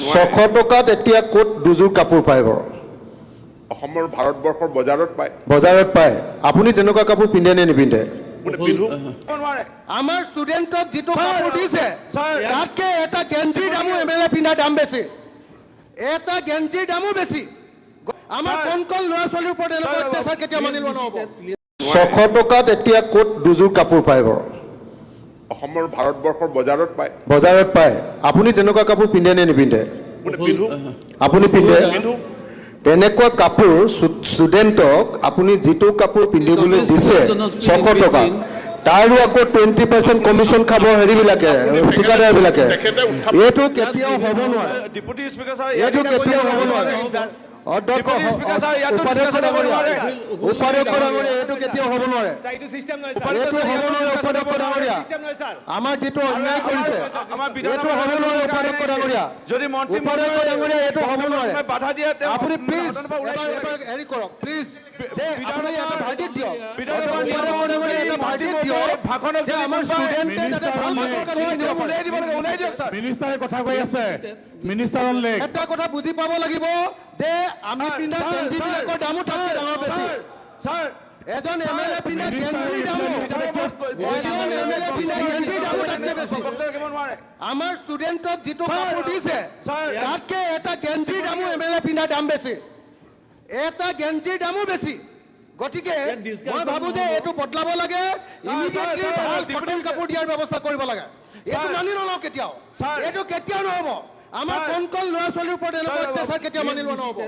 600 টকাত এতিয়া কোট দুযোৰ কাপোৰ পায় বাৰু অসমৰ ভাৰতবৰ্ষৰ বজাৰত পায় বজাৰত পায় আপুনি তেনেকুৱা কাপোৰ পিন্ধে নে নিপিন্ধে আমাৰ ষ্টুডেণ্টক যিটো কাপোৰ দিছে তাতকে এটা গেঞ্জিৰ দামো এমএলএ পিন্ধাৰ দাম বেছি এটা গেঞ্জিৰ দামো বেছি আমাৰ কোন কোন ল'ৰা ছোৱালীৰ ওপৰত এনেকুৱা অত্যাচাৰ কেতিয়া মানি লোৱা নহ'ব 600 টকাত এতিয়া কোট দুযোৰ কাপোৰ পায় বাৰু অসমৰ ভাৰতবৰ্ষৰ বজাৰত পায় বজাৰত পায় আপুনি তেনেকুৱা কাপোৰ পিন্ধে নে নিপিন্ধে আপুনি পিন্ধে তেনেকুৱা কাপোৰ ষ্টুডেণ্টক আপুনি যিটো কাপোৰ পিন্ধিবলৈ দিছে 600 টকা তাৰো আকৌ 20% কমিশ্যন খাব হেৰিবিলাকে ঠিকাদাৰবিলাকে এইটো কেতিয়াও হ'ব নোৱাৰে ডিপুটি স্পিকাৰ ছাৰ এইটো কেতিয়াও হ'ব নোৱাৰে অধ্যক্ষ উপাধ্যক্ষ ডাঙৰীয়া এইটো কেতিয়াও হ'ব নোৱাৰে এইটো হ'ব নোৱাৰে উপাধ্যক্ষ ডাঙৰীয়া আমাৰ যিটো অন্যায় কৰিছে এইটো হ'ব নোৱাৰে উপাধ্যক্ষ ডাঙৰীয়া যদি মন্ত্ৰী উপাধ্যক্ষ ডাঙৰীয়া এইটো হ'ব নোৱাৰে বাধা দিয়ে আপুনি প্লিজ হেৰি কৰক প্লিজ আপুনি এটা ভাৰ্ডিক্ট দিয়ক উপাধ্যক্ষ ডাঙৰীয়া এটা ভাৰ্ডিক্ট দিয়ক ভাষণত যে আমাৰ ষ্টুডেণ্টে যাতে ভাল কাপোৰ কানি পিন্ধিব পাৰে ওলাই দিয়ক ছাৰ মিনিষ্টাৰে কথা কৈ আছে মিনিষ্টাৰ অন লেগ এটা কথা বুজি পাব লাগিব যে আমি পিন্ধা গেঞ্জিবিলাকৰ দামো তাতকৈ ডাঙৰ বেছি ছাৰ এজন এমএলএ পিন্ধা গেঞ্জিৰ দামো এজন এমএলএ পিন্ধা গেঞ্জিৰ দামো তাতকৈ বেছি আমাৰ ষ্টুডেণ্টক যিটো কাপোৰ দিছে তাতকৈ এটা গেঞ্জিৰ দামো এমএলএ পিন্ধাৰ দাম বেছি এটা গেঞ্জিৰ দামো বেছি গতিকে মই ভাবো যে এইটো বদলাব লাগে ইমিডিয়েটলি ভাল কটন কাপোৰ দিয়াৰ ব্যৱস্থা কৰিব লাগে এইটো মানি নলওঁ কেতিয়াও এইটো কেতিয়াও নহ'ব আমাৰ কোন কোন ল'ৰা ছোৱালীৰ ওপৰত এনেকুৱা অত্যাচাৰ কেতিয়াও মানি লোৱা নহ'ব